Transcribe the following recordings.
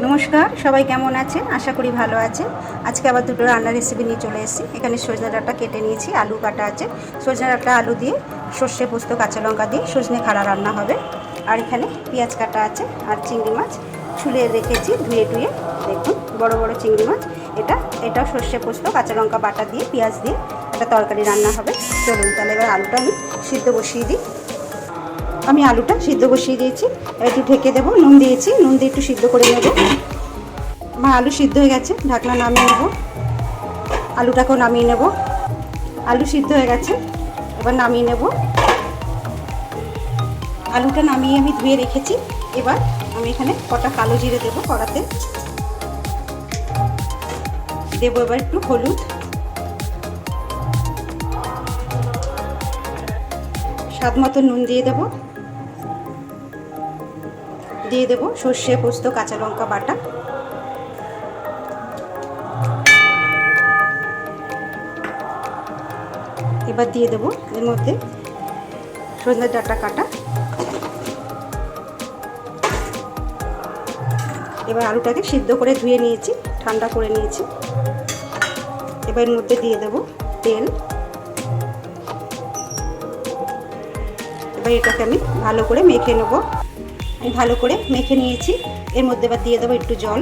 নমস্কার, সবাই কেমন আছেন? আশা করি ভালো আছেন। আজকে আবার দুটো রান্নার রেসিপি নিয়ে চলে এসেছি। এখানে সজনে ডাঁটা কেটে নিয়েছি, আলু কাটা আছে। সজনে ডাঁটা আলু দিয়ে সর্ষে পোস্ত কাঁচা লঙ্কা দিয়ে সজনে খাড়া রান্না হবে। আর এখানে পেঁয়াজ কাটা আছে আর চিংড়ি মাছ ছুলে রেখেছি ধুয়ে টুয়ে। দেখুন বড় বড় চিংড়ি মাছ। এটাও সর্ষে পোস্ত কাঁচা লঙ্কা বাটা দিয়ে পেঁয়াজ দিয়ে একটা তরকারি রান্না হবে। চলুন তাহলে এবার আলুটা আমি সিদ্ধ বসিয়ে দিই। আমি আলুটা সিদ্ধ বসিয়ে দিয়েছি, একটু ঢেকে দেবো। নুন দিয়েছি, নুন দিয়ে একটু সিদ্ধ করে নেব। আমার আলু সিদ্ধ হয়ে গেছে, ঢাকনা নামিয়ে নেব। আলুটাকেও নামিয়ে নেব। আলু সিদ্ধ হয়ে গেছে, এবার নামিয়ে নেব। আলুটা নামিয়ে আমি ধুয়ে রেখেছি। এবার আমি এখানে কটা কালো জিরে দেবো কড়াতে। দেবো এবার একটু হলুদ, স্বাদ মতো নুন দিয়ে দেবো। দিয়ে দেবো সর্ষে পোস্ত কাঁচা লঙ্কা বাটা। এবার দিয়ে দেবো এর মধ্যে সজনে ডাঁটা কাটা। এবার আলুটাকে সিদ্ধ করে ধুয়ে নিয়েছি, ঠান্ডা করে নিয়েছি। এবার এর মধ্যে দিয়ে দেবো তেল। এবার এটাকে আমি ভালো করে মেখে নেব। আমি ভালো করে মেখে নিয়েছি। এর মধ্যে এবার দিয়ে দেবো একটু জল,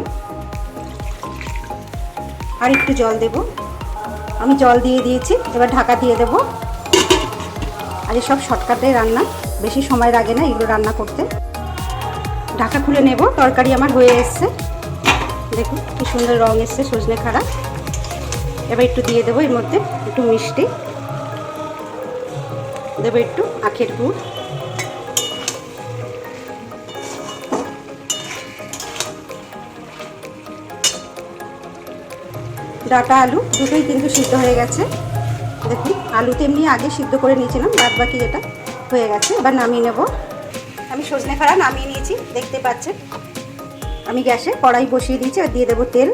আর একটু জল দেব। আমি জল দিয়ে দিয়েছি, এবার ঢাকা দিয়ে দেব। আর এসব শর্টকাটে রান্না, বেশি সময় লাগে না এগুলো রান্না করতে। ঢাকা খুলে নেব। তরকারি আমার হয়ে এসছে, দেখুন কি সুন্দর রং এসছে সজনে খাড়া। এবার একটু দিয়ে দেবো এর মধ্যে একটু মিষ্টি, দেবো একটু আখের গুড়। ডাঁটা আলু দুটোই কিন্তু সিদ্ধ হয়ে গেছে। দেখুন আলু তো এমনি আগে সিদ্ধ করে নিয়েছিলাম, বাদ বাকি যেটা হয়ে গেছে। এবার নামিয়ে নেব। আমি সজনে খাড়া নামিয়ে নিয়েছি, দেখতে পাচ্ছেন। আমি গ্যাসে কড়াই বসিয়ে দিয়েছি আর দিয়ে দেবো তেল।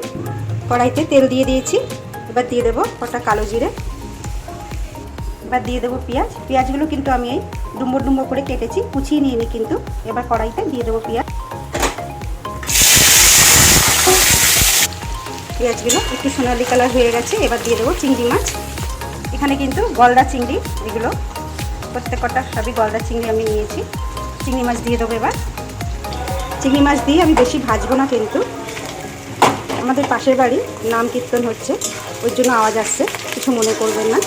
কড়াইতে তেল দিয়ে দিয়েছি। এবার দিয়ে দেবো কটা কালো জিরে। এবার দিয়ে দেবো পেঁয়াজ। পেঁয়াজগুলো কিন্তু আমি এই ডুম্বো ডুম্বো করে কেটেছি, কুচিয়ে নিয়ে নিই কিন্তু। এবার কড়াইতে দিয়ে দেবো পেঁয়াজ। পেঁয়াজগুলো একটু সোনালি কালার হয়ে গেছে। এবার দিয়ে দেবো চিংড়ি মাছ। এখানে কিন্তু গলদা চিংড়ি, এগুলো প্রত্যেক কটা সবই গলদা চিংড়ি আমি নিয়েছি। চিংড়ি মাছ দিয়ে দেবো এবার। চিংড়ি মাছ দিয়ে আমি বেশি ভাজবো না কিন্তু, আমাদের পাশের বাড়ি নাম কীর্তন হচ্ছে, ওই জন্য আওয়াজ আসছে, কিছু মনে করবেন না।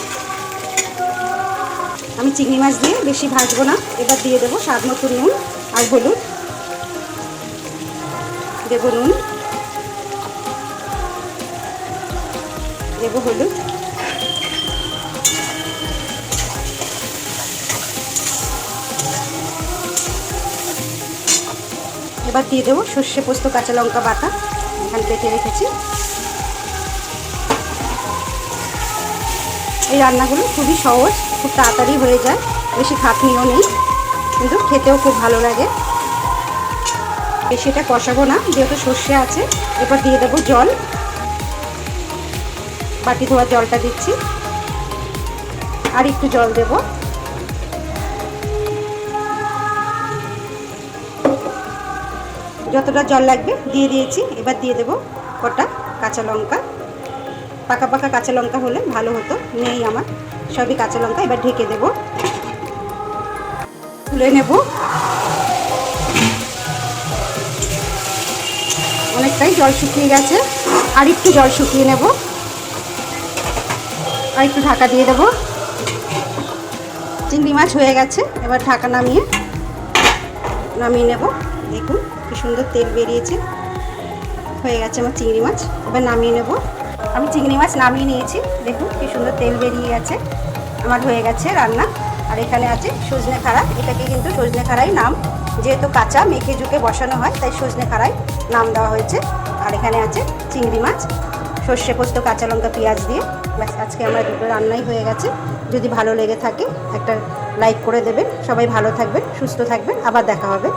আমি চিংড়ি মাছ দিয়ে বেশি ভাজবো না। এবার দিয়ে দেবো স্বাদ মতো নুন আর হলুদ। দেবো নুন, দেবো হলুদ। এবার দিয়ে দেবো সর্ষে পোস্ত কাঁচা লঙ্কা বাটা, এখানে কেটে রেখেছি। এই রান্নাগুলো খুবই সহজ, খুব তাড়াতাড়ি হয়ে যায়, বেশি খাটনিও নেই, কিন্তু খেতেও খুব ভালো লাগে। বেশি এটা কষাবো না, যেহেতু সর্ষে আছে। এবার দিয়ে দেবো জল, বাটি ধোয়ার জলটা দিচ্ছি। আর একটু জল দেব। যতটা জল লাগবে দিয়ে দিয়েছি। এবার দিয়ে দেবো কটা কাঁচা লঙ্কা। পাকা পাকা কাঁচা লঙ্কা হলে ভালো হতো, নেই আমার, সবই কাঁচা লঙ্কা। এবার ঢেকে দেব, তুলে নেব। অনেকটাই জল শুকিয়ে গেছে, আর একটু জল শুকিয়ে নেব। আর একটু ঢাকা দিয়ে দেব। চিংড়ি মাছ হয়ে গেছে, এবার ঢাকা নামিয়ে নেব। দেখুন কি সুন্দর তেল বেরিয়েছে, হয়ে গেছে আমার চিংড়ি মাছ। এবার নামিয়ে নেব। আমি চিংড়ি মাছ নামিয়ে নিয়েছি, দেখুন কি সুন্দর তেল বেরিয়ে গেছে, আমার হয়ে গেছে রান্না। আর এখানে আছে সজনে খাড়া। এটাকে কিন্তু সজনে খাড়াই নাম, যেহেতু কাঁচা মেখে ঝুঁকে বসানো হয়, তাই সজনে খাড়াই নাম দেওয়া হয়েছে। আর এখানে আছে চিংড়ি মাছ, সর্ষে পোস্ত কাঁচা লঙ্কা পেঁয়াজ দিয়ে। ব্যাস, আজকে আমার দুটো রান্নাই হয়ে গেছে। যদি ভালো লেগে থাকে একটা লাইক করে দেবেন। সবাই ভালো থাকবেন, সুস্থ থাকবেন, আবার দেখা হবে।